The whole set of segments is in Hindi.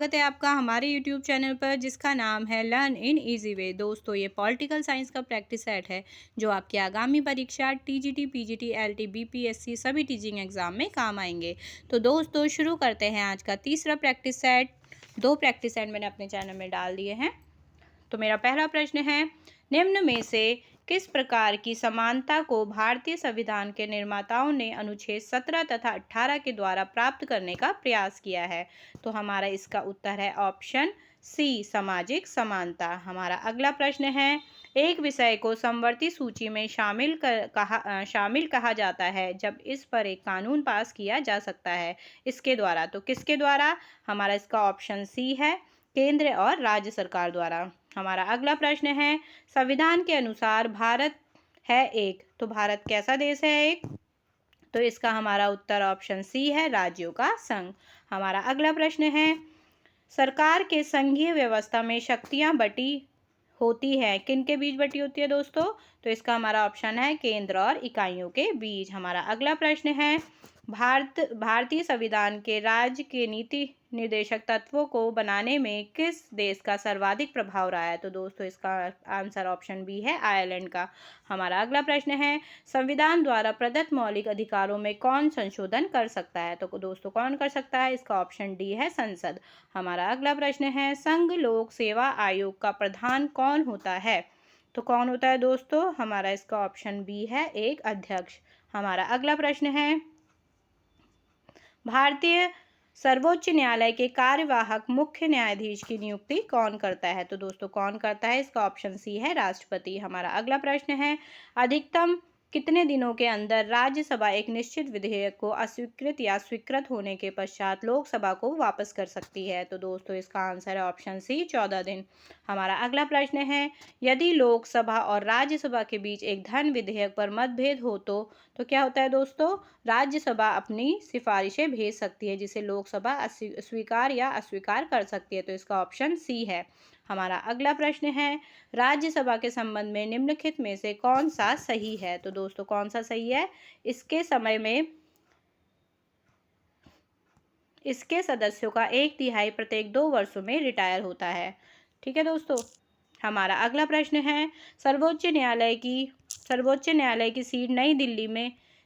स्वागत है आपका हमारे YouTube चैनल पर जिसका नाम है लर्न इन इजी वे। दोस्तों, ये पॉलिटिकल साइंस का प्रैक्टिस सेट है जो आपकी आगामी परीक्षा टीजीटी, पीजीटी, एलटी, बीपीएससी सभी टीचिंग एग्जाम में काम आएंगे। तो दोस्तों, शुरू करते हैं आज का तीसरा प्रैक्टिस सेट। दो प्रैक्टिस सेट मैंने अपने चैनल में डाल दिए हैं। तो मेरा पहला प्रश्न है, निम्न में से किस प्रकार की समानता को भारतीय संविधान के निर्माताओं ने अनुच्छेद 17 तथा 18 के द्वारा प्राप्त करने का प्रयास किया है? तो हमारा इसका उत्तर है ऑप्शन सी, सामाजिक समानता। हमारा अगला प्रश्न है, एक विषय को समवर्ती सूची में शामिल कहा जाता है जब इस पर एक कानून पास किया जा सकता है, इसके द्वारा। तो किसके द्वारा? हमारा इसका ऑप्शन सी है, केंद्र और राज्य सरकार द्वारा। हमारा अगला प्रश्न है, संविधान के अनुसार भारत है एक, तो भारत कैसा देश है एक? तो इसका हमारा उत्तर ऑप्शन सी है, राज्यों का संघ। हमारा अगला प्रश्न है, सरकार के संघीय व्यवस्था में शक्तियां बटी होती है, किन के बीच बटी होती है दोस्तों? तो इसका हमारा ऑप्शन है, केंद्र और इकाइयों के बीच। हमारा अगला प्रश्न है, भारतीय संविधान के राज्य के नीति निर्देशक तत्वों को बनाने में किस देश का सर्वाधिक प्रभाव रहा है? तो दोस्तों, इसका आंसर ऑप्शन बी है, आयरलैंड का। हमारा अगला प्रश्न है, संविधान द्वारा प्रदत्त मौलिक अधिकारों में कौन संशोधन कर सकता है? तो दोस्तों, कौन कर सकता है? इसका ऑप्शन डी है, संसद। हमारा अगला प्रश्न है, संघ लोक सेवा आयोग का प्रधान कौन होता है? तो कौन होता है दोस्तों? हमारा इसका ऑप्शन बी है, एक अध्यक्ष। हमारा अगला प्रश्न है, भारतीय सर्वोच्च न्यायालय के कार्यवाहक मुख्य न्यायाधीश की नियुक्ति कौन करता है? तो दोस्तों, कौन करता है? इसका ऑप्शन सी है, राष्ट्रपति। हमारा अगला प्रश्न है, अधिकतम कितने दिनों के अंदर राज्यसभा एक निश्चित विधेयक को अस्वीकृत या स्वीकृत होने के पश्चात लोकसभा को वापस कर सकती है? तो दोस्तों, इसका आंसर है ऑप्शन सी, 14 दिन। हमारा अगला प्रश्न है, यदि लोकसभा और राज्यसभा के बीच एक धन विधेयक पर मतभेद हो तो क्या होता है दोस्तों? राज्यसभा अपनी सिफारिशें भेज सकती है जिसे लोकसभा स्वीकार या अस्वीकार कर सकती है। तो इसका ऑप्शन सी है। हमारा अगला प्रश्न है, राज्यसभा के संबंध में निम्नलिखित में से कौन सा सही है? तो दोस्तों, कौन सा सही है? इसके सदस्यों का 1/3 प्रत्येक 2 वर्षों में रिटायर होता है। ठीक है दोस्तों। हमारा अगला प्रश्न है, सर्वोच्च न्यायालय की सीट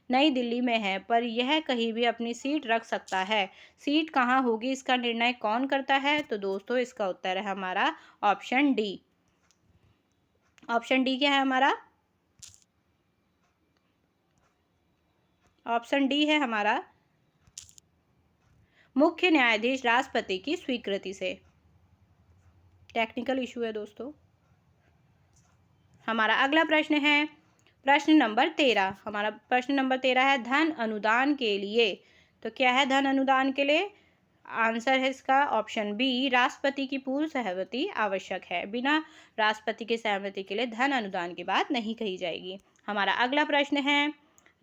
नई दिल्ली में है, पर यह कहीं भी अपनी सीट रख सकता है। सीट कहाँ होगी, इसका निर्णय कौन करता है? तो दोस्तों, इसका उत्तर है हमारा ऑप्शन डी। ऑप्शन डी क्या है हमारा? ऑप्शन डी है हमारा, मुख्य न्यायाधीश राष्ट्रपति की स्वीकृति से। टेक्निकल इशू है दोस्तों। हमारा अगला प्रश्न है, प्रश्न नंबर 13। हमारा प्रश्न नंबर 13 है, धन अनुदान के लिए। तो क्या है धन अनुदान के लिए? आंसर है इसका ऑप्शन बी, राष्ट्रपति की पूर्व सहमति आवश्यक है। बिना राष्ट्रपति की सहमति के लिए धन अनुदान की बात नहीं कही जाएगी। हमारा अगला प्रश्न है,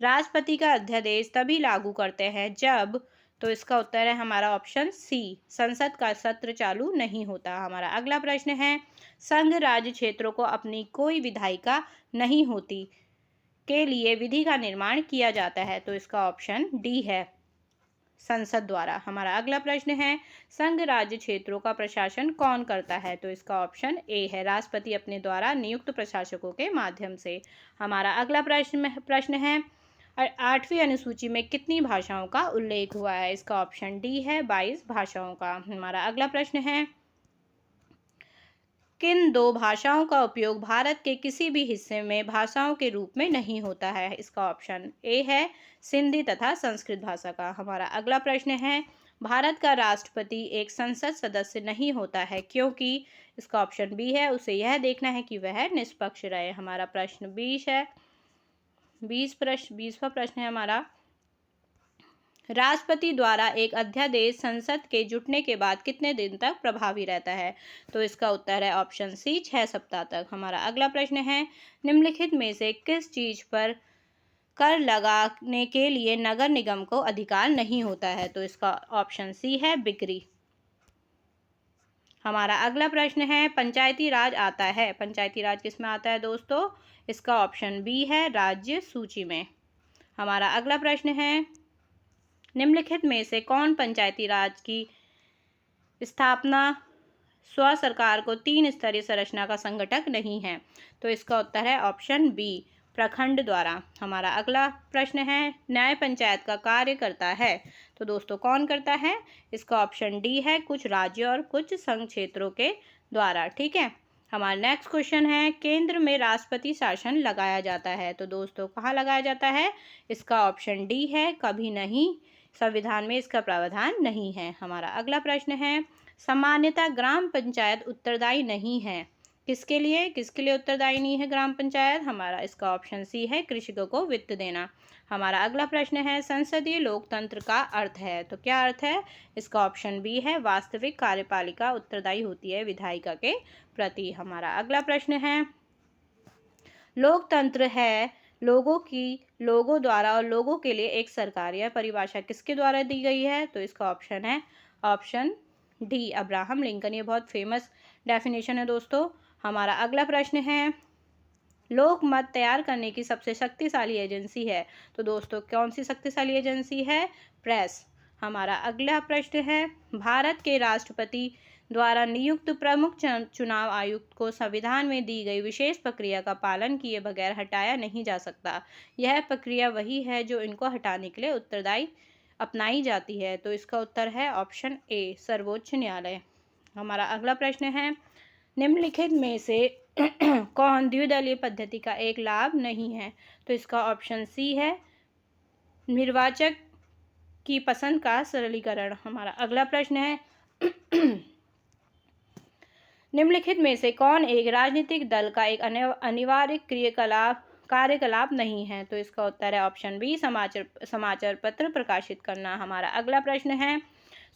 राष्ट्रपति का अध्यादेश तभी लागू करते हैं जब। तो इसका उत्तर है हमारा ऑप्शन सी, संसद का सत्र चालू नहीं होता। हमारा अगला प्रश्न है, संघ राज्य क्षेत्रों को अपनी कोई विधायिका नहीं होती के लिए विधि का निर्माण किया जाता है। तो इसका ऑप्शन डी है, संसद द्वारा। हमारा अगला प्रश्न है, संघ राज्य क्षेत्रों का प्रशासन कौन करता है? तो इसका ऑप्शन ए है, राष्ट्रपति अपने द्वारा नियुक्त प्रशासकों के माध्यम से। हमारा अगला प्रश्न है, 8वीं अनुसूची में कितनी भाषाओं का उल्लेख हुआ है? इसका ऑप्शन डी है, 22 भाषाओं का। हमारा अगला प्रश्न है, किन 2 भाषाओं का उपयोग भारत के किसी भी हिस्से में भाषाओं के रूप में नहीं होता है? इसका ऑप्शन ए है, सिंधी तथा संस्कृत भाषा का। हमारा अगला प्रश्न है, भारत का राष्ट्रपति एक संसद सदस्य नहीं होता है क्योंकि? इसका ऑप्शन बी है, उसे यह देखना है कि वह निष्पक्ष रहे। हमारा प्रश्न 20 है, 20वां प्रश्न है हमारा, राष्ट्रपति द्वारा एक अध्यादेश संसद के जुटने के बाद कितने दिन तक प्रभावी रहता है? तो इसका उत्तर है ऑप्शन सी, 6 सप्ताह तक। हमारा अगला प्रश्न है, निम्नलिखित में से किस चीज पर कर लगाने के लिए नगर निगम को अधिकार नहीं होता है? तो इसका ऑप्शन सी है, बिक्री। हमारा अगला प्रश्न है, पंचायती राज आता है। पंचायती राज किस में आता है दोस्तों? इसका ऑप्शन बी है, राज्य सूची में। हमारा अगला प्रश्न है, निम्नलिखित में से कौन पंचायती राज की स्थापना स्व सरकार को 3 स्तरीय संरचना का संगठक नहीं है। तो इसका उत्तर है ऑप्शन बी, प्रखंड द्वारा। हमारा अगला प्रश्न है, न्याय पंचायत का कार्य करता है। तो दोस्तों कौन करता है? इसका ऑप्शन डी है, कुछ राज्यों और कुछ संघ क्षेत्रों के द्वारा। ठीक है। हमारा नेक्स्ट क्वेश्चन है, केंद्र में राष्ट्रपति शासन लगाया जाता है। तो दोस्तों कहाँ लगाया जाता है? इसका ऑप्शन डी है, कभी नहीं, संविधान में इसका प्रावधान नहीं है। हमारा अगला प्रश्न है, सामान्यतः ग्राम पंचायत उत्तरदायी नहीं है। किसके लिए उत्तरदायी नहीं है ग्राम पंचायत? हमारा इसका ऑप्शन सी है, कृषकों को वित्त देना। हमारा अगला प्रश्न है, संसदीय लोकतंत्र का अर्थ है। तो क्या अर्थ है? इसका ऑप्शन बी है, वास्तविक कार्यपालिका उत्तरदायी होती है विधायिका के प्रति। हमारा अगला प्रश्न है, लोकतंत्र है लोगों द्वारा और लोगों के लिए एक सरकार। यह परिभाषा किसके द्वारा दी गई है? तो इसका ऑप्शन है ऑप्शन डी, अब्राहम लिंकन। ये बहुत फेमस डेफिनेशन है दोस्तों। हमारा अगला प्रश्न है, लोक मत तैयार करने की सबसे शक्तिशाली एजेंसी है। तो दोस्तों कौन सी शक्तिशाली एजेंसी है? प्रेस। हमारा अगला प्रश्न है, भारत के राष्ट्रपति द्वारा नियुक्त प्रमुख चुनाव आयुक्त को संविधान में दी गई विशेष प्रक्रिया का पालन किए बगैर हटाया नहीं जा सकता। यह प्रक्रिया वही है जो इनको हटाने के लिए उत्तरदायी अपनाई जाती है। तो इसका उत्तर है ऑप्शन ए, सर्वोच्च न्यायालय। हमारा अगला प्रश्न है, निम्नलिखित में से कौन द्विदलीय पद्धति का एक लाभ नहीं है? तो इसका ऑप्शन सी है, निर्वाचक की पसंद का सरलीकरण। हमारा अगला प्रश्न है, निम्नलिखित में से कौन एक राजनीतिक दल का एक अनिवार्य कार्यकलाप नहीं है? तो इसका उत्तर है ऑप्शन बी, समाचार पत्र प्रकाशित करना। हमारा अगला प्रश्न है,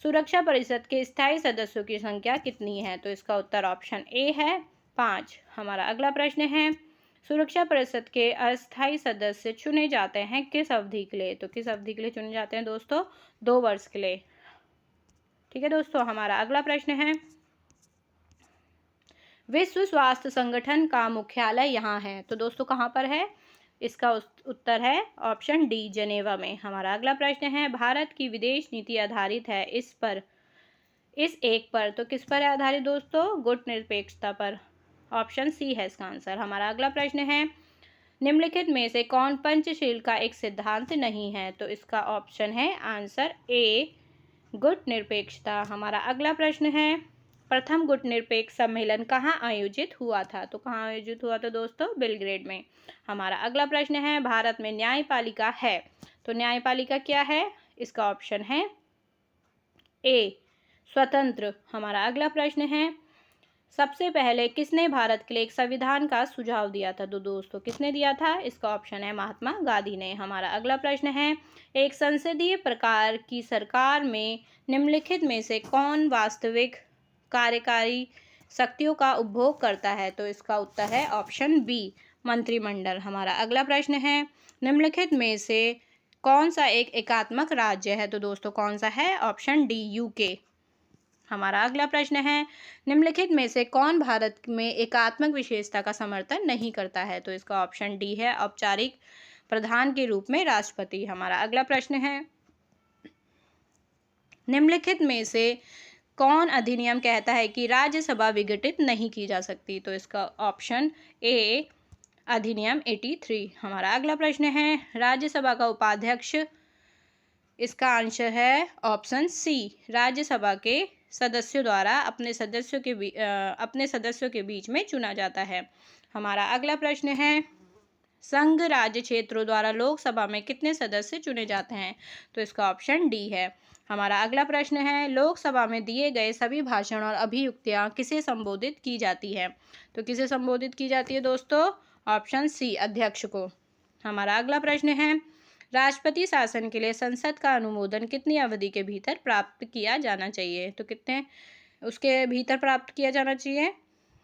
सुरक्षा परिषद के स्थायी सदस्यों की संख्या कितनी है? तो इसका उत्तर ऑप्शन ए है, 5। हमारा अगला प्रश्न है, सुरक्षा परिषद के अस्थायी सदस्य चुने जाते हैं किस अवधि के लिए? तो किस अवधि के लिए चुने जाते हैं दोस्तों? 2 वर्ष के लिए। ठीक है दोस्तों। हमारा अगला प्रश्न है, विश्व स्वास्थ्य संगठन का मुख्यालय यहाँ है। तो दोस्तों कहाँ पर है? इसका उत्तर है ऑप्शन डी, जेनेवा में। हमारा अगला प्रश्न है, भारत की विदेश नीति आधारित है इस एक पर। तो किस पर है आधारित दोस्तों? गुटनिरपेक्षता पर। ऑप्शन सी है इसका आंसर। हमारा अगला प्रश्न है, निम्नलिखित में से कौन पंचशील का एक सिद्धांत नहीं है? तो इसका ऑप्शन है आंसर ए, गुटनिरपेक्षता। हमारा अगला प्रश्न है, प्रथम गुटनिरपेक्ष सम्मेलन कहाँ आयोजित हुआ था? तो कहाँ आयोजित हुआ था दोस्तों? बेलग्रेड में। हमारा अगला प्रश्न है, भारत में न्यायपालिका है। तो न्यायपालिका क्या है? इसका ऑप्शन है ए, स्वतंत्र। हमारा अगला प्रश्न है, सबसे पहले किसने भारत के लिए एक संविधान का सुझाव दिया था? तो दोस्तों किसने दिया था? इसका ऑप्शन है महात्मा गांधी ने। हमारा अगला प्रश्न है, एक संसदीय प्रकार की सरकार में निम्नलिखित में से कौन वास्तविक कार्यकारी शक्तियों का उपभोग करता है? तो इसका उत्तर है ऑप्शन बी, मंत्रिमंडल। हमारा अगला प्रश्न है, निम्नलिखित में से कौन सा एक एकात्मक राज्य है? तो दोस्तों कौन सा है? Option D, UK. हमारा अगला प्रश्न है, निम्नलिखित में से कौन भारत में एकात्मक विशेषता का समर्थन नहीं करता है? तो इसका ऑप्शन डी है, औपचारिक प्रधान के रूप में राष्ट्रपति। हमारा अगला प्रश्न है, निम्नलिखित में से कौन अधिनियम कहता है कि राज्यसभा विघटित नहीं की जा सकती? तो इसका ऑप्शन ए, अधिनियम 83। हमारा अगला प्रश्न है, राज्यसभा का उपाध्यक्ष। इसका आंसर है ऑप्शन सी, राज्यसभा के सदस्यों द्वारा अपने सदस्यों के बीच में चुना जाता है। हमारा अगला प्रश्न है, संघ राज्य क्षेत्रों द्वारा लोकसभा में कितने सदस्य चुने जाते हैं? तो इसका ऑप्शन डी है। हमारा अगला प्रश्न है, लोकसभा में दिए गए सभी भाषण और अभियुक्तियां किसे संबोधित की जाती है? तो किसे संबोधित की जाती है दोस्तों? ऑप्शन सी, अध्यक्ष को। हमारा अगला प्रश्न है, राष्ट्रपति शासन के लिए संसद का अनुमोदन कितनी अवधि के भीतर प्राप्त किया जाना चाहिए? तो कितने उसके भीतर प्राप्त किया जाना चाहिए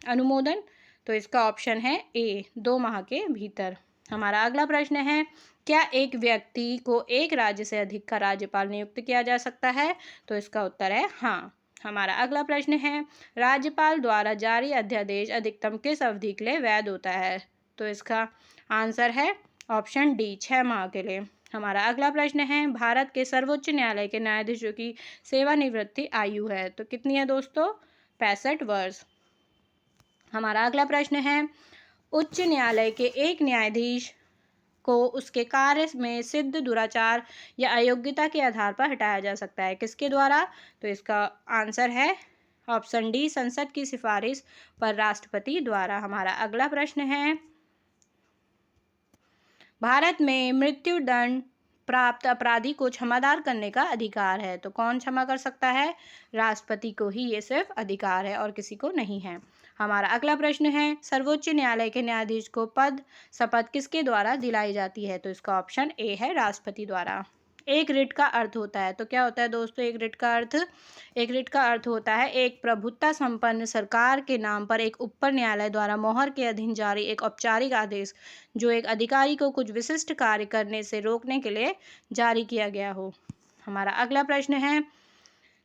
अनुमोदन? तो इसका ऑप्शन है ए, 2 माह के भीतर। हमारा अगला प्रश्न है, क्या एक व्यक्ति को एक राज्य से अधिक का राज्यपाल नियुक्त किया जा सकता है? तो इसका उत्तर है हाँ। हमारा अगला प्रश्न है, राज्यपाल द्वारा जारी अध्यादेश अधिकतम किस अवधि के लिए वैध होता है? तो इसका आंसर है ऑप्शन डी, 6 माह के लिए। हमारा अगला प्रश्न है, भारत के सर्वोच्च न्यायालय के न्यायाधीशों की सेवानिवृत्ति आयु है तो कितनी है दोस्तों? 65 वर्ष। हमारा अगला प्रश्न है, उच्च न्यायालय के एक न्यायाधीश को उसके कार्य में सिद्ध दुराचार या अयोग्यता के आधार पर हटाया जा सकता है, किसके द्वारा? तो इसका आंसर है ऑप्शन डी, संसद की सिफारिश पर राष्ट्रपति द्वारा। हमारा अगला प्रश्न है, भारत में मृत्यु दंड प्राप्त अपराधी को क्षमादान करने का अधिकार है तो कौन क्षमा कर सकता है? राष्ट्रपति को ही ये सिर्फ अधिकार है और किसी को नहीं है। हमारा अगला प्रश्न है, सर्वोच्च न्यायालय के न्यायाधीश को पद शपथ किसके द्वारा दिलाई जाती है तो इसका ऑप्शन ए है, राष्ट्रपति द्वारा। एक रिट का अर्थ होता है तो क्या होता है दोस्तों एक रिट का अर्थ? एक रिट का अर्थ होता है एक प्रभुत्ता संपन्न सरकार के नाम पर एक ऊपर न्यायालय द्वारा मोहर के अधीन जारी एक औपचारिक आदेश जो एक अधिकारी को कुछ विशिष्ट कार्य करने से रोकने के लिए जारी किया गया हो। हमारा अगला प्रश्न है,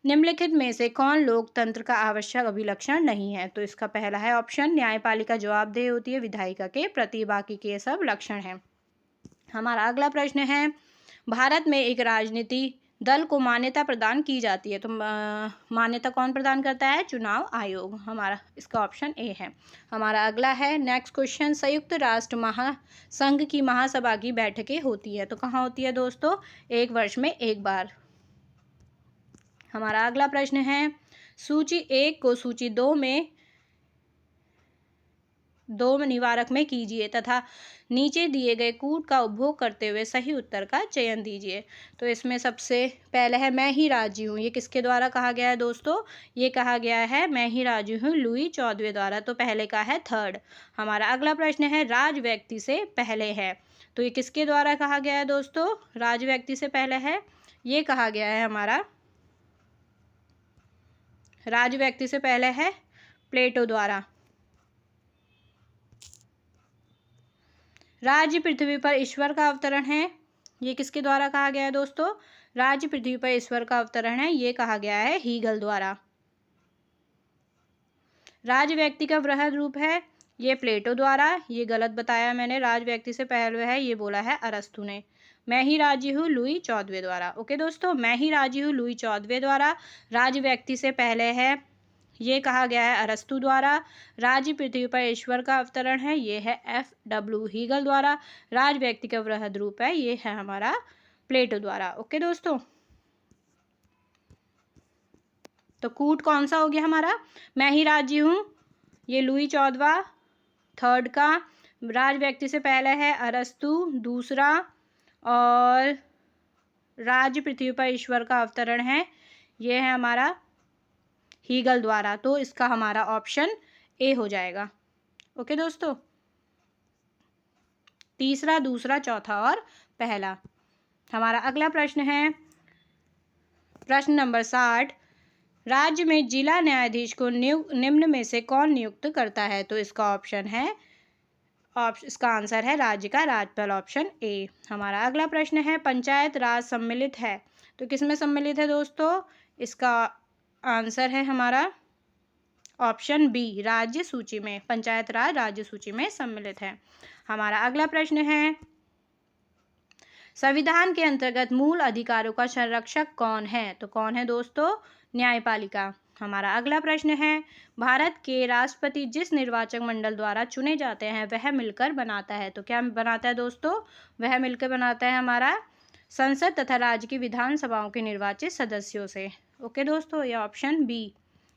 निम्नलिखित में से कौन लोकतंत्र का आवश्यक अभिलक्षण नहीं है तो इसका पहला है ऑप्शन, न्यायपालिका जवाबदेह होती है विधायिका के प्रति, बाकी के सब लक्षण हैं। हमारा अगला प्रश्न है, भारत में एक राजनीति दल को मान्यता प्रदान की जाती है तो मान्यता कौन प्रदान करता है? चुनाव आयोग। हमारा इसका ऑप्शन ए है। हमारा अगला है, नेक्स्ट क्वेश्चन, संयुक्त राष्ट्र महासंघ की महासभा की बैठकें होती है तो कहाँ होती है दोस्तों? एक वर्ष में एक बार। हमारा अगला प्रश्न है, सूची 1 को सूची 2 में निवारक में कीजिए तथा नीचे दिए गए कूट का उपभोग करते हुए सही उत्तर का चयन दीजिए। तो इसमें सबसे पहले है, मैं ही राजी हूँ, ये किसके द्वारा कहा गया है दोस्तों? ये कहा गया है मैं ही राजी हूँ लुई 14वें द्वारा, तो पहले का है थर्ड। हमारा अगला प्रश्न है, राज व्यक्ति से पहले है तो ये किसके द्वारा कहा गया है दोस्तों? राज व्यक्ति से पहले है, ये कहा गया है हमारा राज व्यक्ति से पहले है प्लेटो द्वारा। राज्य पृथ्वी पर ईश्वर का अवतरण है, ये किसके द्वारा कहा गया है दोस्तों? राज्य पृथ्वी पर ईश्वर का अवतरण है, ये कहा गया है हीगल द्वारा। राज व्यक्ति का वृहद रूप है, ये प्लेटो द्वारा, ये गलत बताया मैंने, राज व्यक्ति से पहले है ये बोला है अरस्तु ने। मैं ही राजी हूँ लुई 14वें द्वारा। ओके दोस्तों, मैं ही राजी हूँ लुई 14वें द्वारा राज व्यक्ति से पहले है, ये कहा गया है अरस्तु द्वारा। राज्य पृथ्वी पर ईश्वर का अवतरण है, ये है FW हीगल द्वारा। राज व्यक्ति का वृहद रूप है, ये है हमारा प्लेटो द्वारा। ओके दोस्तों, तो कूट कौन सा हो गया हमारा? मैं ही राजी हूँ, ये लुई 14वां थर्ड का, राज व्यक्ति से पहले है अरस्तु दूसरा, और राज्य पृथ्वी पर ईश्वर का अवतरण है, ये है हमारा हीगल द्वारा। तो इसका हमारा ऑप्शन ए हो जाएगा। ओके दोस्तों, तीसरा, दूसरा, चौथा और पहला। हमारा अगला प्रश्न है प्रश्न नंबर 60, राज्य में जिला न्यायाधीश को निम्न में से कौन नियुक्त करता है तो इसका ऑप्शन है इसका आंसर है राज्य का राज्यपाल, ऑप्शन ए। हमारा अगला प्रश्न है, पंचायत राज सम्मिलित है तो किसमें सम्मिलित है दोस्तों? इसका आंसर है हमारा ऑप्शन बी, राज्य सूची में। पंचायत राज राज्य सूची में सम्मिलित है। हमारा अगला प्रश्न है, संविधान के अंतर्गत मूल अधिकारों का संरक्षक कौन है तो कौन है दोस्तों? न्यायपालिका। हमारा अगला प्रश्न है, भारत के राष्ट्रपति जिस निर्वाचक मंडल द्वारा चुने जाते हैं वह मिलकर बनाता है तो क्या बनाता है दोस्तों? वह मिलकर बनाता है हमारा संसद तथा राज्य की विधानसभाओं के निर्वाचित सदस्यों से। ओके दोस्तों, ये ऑप्शन बी,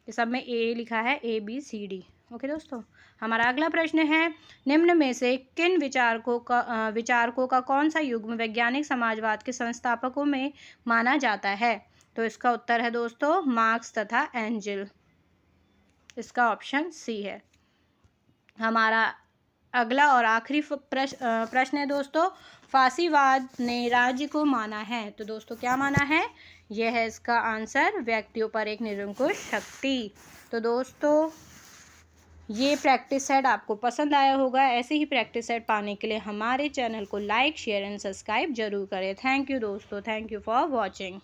ये सब में ए लिखा है, ABCD। ओके दोस्तों, हमारा अगला प्रश्न है, निम्न में से किन विचारकों का कौन सा युग्म वैज्ञानिक समाजवाद के संस्थापकों में माना जाता है तो इसका उत्तर है दोस्तों मार्क्स तथा एंजल, इसका ऑप्शन सी है। हमारा अगला और आखिरी प्रश्न है दोस्तों, फांसीवाद ने राज्य को माना है तो दोस्तों क्या माना है? यह है इसका आंसर, व्यक्तियों पर एक निरंकुश शक्ति। तो दोस्तों ये प्रैक्टिस सेट आपको पसंद आया होगा। ऐसे ही प्रैक्टिस सेट पाने के लिए हमारे चैनल को लाइक, शेयर एंड सब्सक्राइब जरूर करें। थैंक यू दोस्तों, थैंक यू फॉर वॉचिंग।